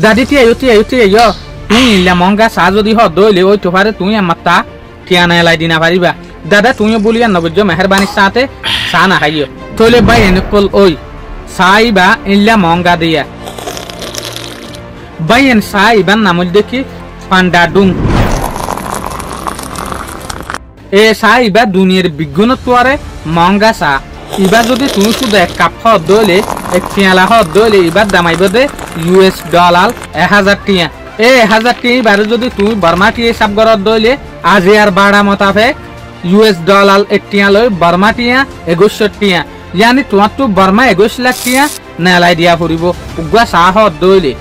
দাদি টিয়া তুই ইলা মঙ্গা চা যদি হ দইলে ওই তো পারে তুই আমার তা টিয়া না এলাই দিনা পারিবা দাদা তুইও বলিয়া নবজ্য মেহরবানির সাথে চা না খাইও তইলে ভাই এনকল ওই সাইবা ইলা মঙ্গা দিয়া ভাই এন সাইবার নামল দেখি পান্ডা ডুং এ সাইবা দুনিয়ার বিজ্ঞানত্বরে মঙ্গা চা এবার যদি তুমি শুধু এক কাপ হদ দইলে এক পেয়ালা হদ দইলে এবার দামাইব দে US ডলার 1000 টিয়া 1000 টিয়া এবারে যদি তুমি বর্মা টিয়া হিসাব করত দইলে আজি আর বাড়া মোতাবেক US ডলার 1 টিয়া লই বর্মা টিয়া 21 টিয়া यानी তোমার তো বর্মা 21 লাখ টিয়া নেলাই দিয়া ফুরিব উগা চা হদ দইলে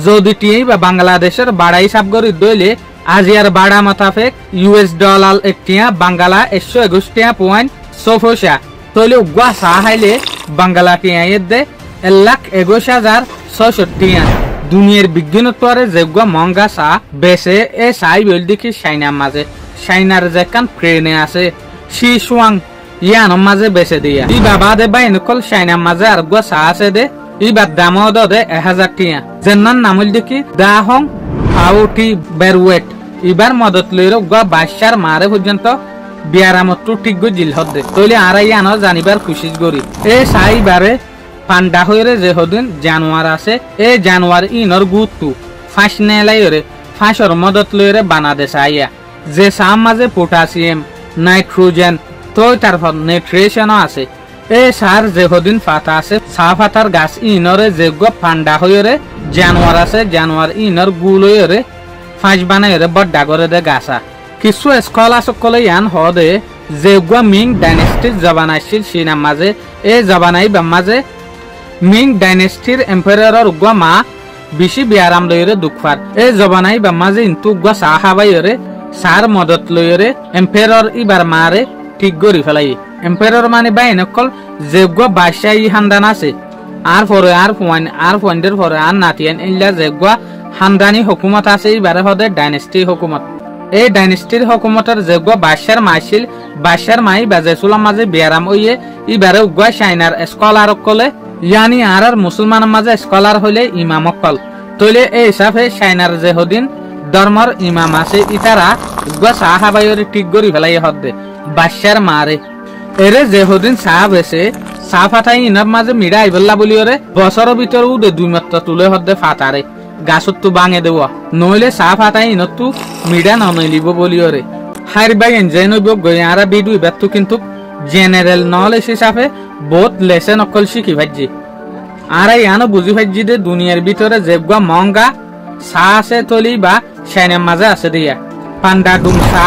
যদি টিয়া বা বাংলাদেশের বাড়া হিসাব করি দইলে আজি আর বাড়া মোতাবেক US ডলার 1 টিয়া বাংলা 121 টিয়া পয়েন্ট সোফোশা তইলে উগা চা হাইলে বাংলা টিয়া দে 1,21,600 টিয়া দুনিয়ার বিজ্ঞানত্বরে যেগুয়া মঙ্গা চা বেসে এ চাই বল দেখি চাইনার মাঝে চাইনার যেখান ট্রেনে আছে শিশুয়াং ইয়ানোর মাঝে বেসে দিয়া ই বাবা দে বা এনকল চাইনার মাঝে আর গুয়া চা আছে দে ইবার দামও দে 1000 টিয়া যেনার নামল দেখি দাহং আউটি বেরওয়েট ইবার মদত লইর গুয়া 22 মারে পর্যন্ত বিয়ারামত ঠিক গো জিল হদে তইলে আর ইয়ানো জানিবার খুশি করি এ চাই বারে পান্ডা হইরে যে হদিন জানুয়ার আছে এ জানুয়ার ইনর গুতু ফাঁস নেলাইরে ফাঁসর মদত লইরে বানাদেশ আইয়া যে সাম মাঝে পটাশিয়াম নাইট্রোজেন তো তারপর নিউট্রিশনও আছে এ সার যে হদিন পাতা আছে চা পাতার গাছ ইনরে যে গো পান্ডা হইরে জানুয়ার আছে জানুয়ার ইনর গুল হইরে ফাঁস বানাইরে বড্ডা করে দে গাছা কিছু স্কলা সকলে ইয়ান হদে যে গো মিং ডাইনেস্টির জবানাইছিল সিনার মাঝে এ জবানাই বা মাঝে মিং ডাইনেস্টির এম্পায়ারর উগ্র মা বেশি বিয়ারাম লইরে দুঃখার এই জবানাই বা মাঝে ইন্তু উগ্র চা খাবাইরে সার মদত লইরে এম্পায়ারর ইবার মারে ঠিক করি ফেলাই এম্পায়ারর মানে বা এনেকল যে উগ্র বাদশাহী হান্দান আছে আর পয়েন্টের পরে আর নাতিয়ান ইল্লা যে উগ্র হান্দানি হুকুমত আছে ইবারে হদে ডাইনেস্টি হুকুমত এই ডাইনেস্টির হুকুমতের যে উগ্র বাদশার মাইছিল বাদশার মাই বাজেসুলার মাঝে বিয়ারাম হইয়ে ইবারে উগ্র চাইনার স্কলার কলে यानी आर मुसलमान माजे स्कॉलर हইলে ইমাম অকল তইলে এই হিসাবে চাইনার যে হদিন ধর্মর ইমাম আছে ইতারা গো সাহাবায়রে ঠিক গরি ফেলাই হদে বাদশার মারে এরে যে হদিন সাহাব এসে সাফাতাই ইনার মাঝে মিড়া আইবল্লা বলিওরে বছর ভিতর উদে দুই মাত্র তুলে হদে ফাতারে গাছত তো ভাঙে দেব নইলে সাফাতাই ইনতু মিড়া ননলিব বলিওরে হার বাই এনজয় নইব গয়ারা বিদু বেতু কিন্তু জেনারেল নলেজ হিসাবে বহুত লেসন অকল শিখি ভাজি আর ইয়ানো বুঝি ভাজি দে দুনিয়ার ভিতরে যেগুয়া মঙ্গা চা আছে তলি বা চাইনার মাঝে আছে দিয়া পান্ডা ডুম চা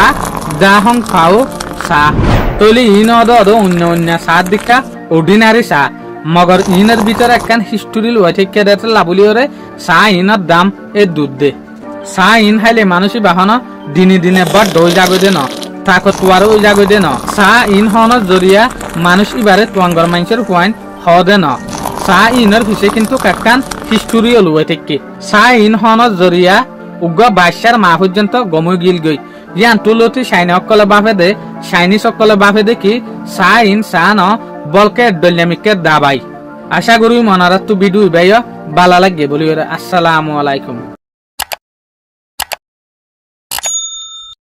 দাহং খাও চা তলি ইন অন্য অন্য চা দিকা অর্ডিনারি চা মগর ইনের ভিতরে একখান হিস্টোরি লুয়া থেকে দেখতে লাবলিওরে চা ইনের দাম এ দুধ দে চা ইন খাইলে মানুষই বাহন দিনে দিনে বড় দই যাবে দে ন তাকতওয়ার ওই জাগো দে ন চা ইন হনর জরিয়া মানুষ ইবারে তোয়াঙ্গর মানুষের পয়েন্ট হদে ন চা ইনর পিছে কিন্তু কাকান হিস্টোরি লুয়ে থেকে চা ইন হনর জরিয়া উগ্র বাদশার মা পর্যন্ত গমই গিল গই ইয়ান তুলতি চাইনা সকলে বাফে দে চাইনিজ সকলে বাফে দেখি চা ইন চা ন বলকে দলিয়ামিকে দাবাই আশা করি মনারাত তু বিদু ইবাই বালা লাগে বলি আসসালামু আলাইকুম।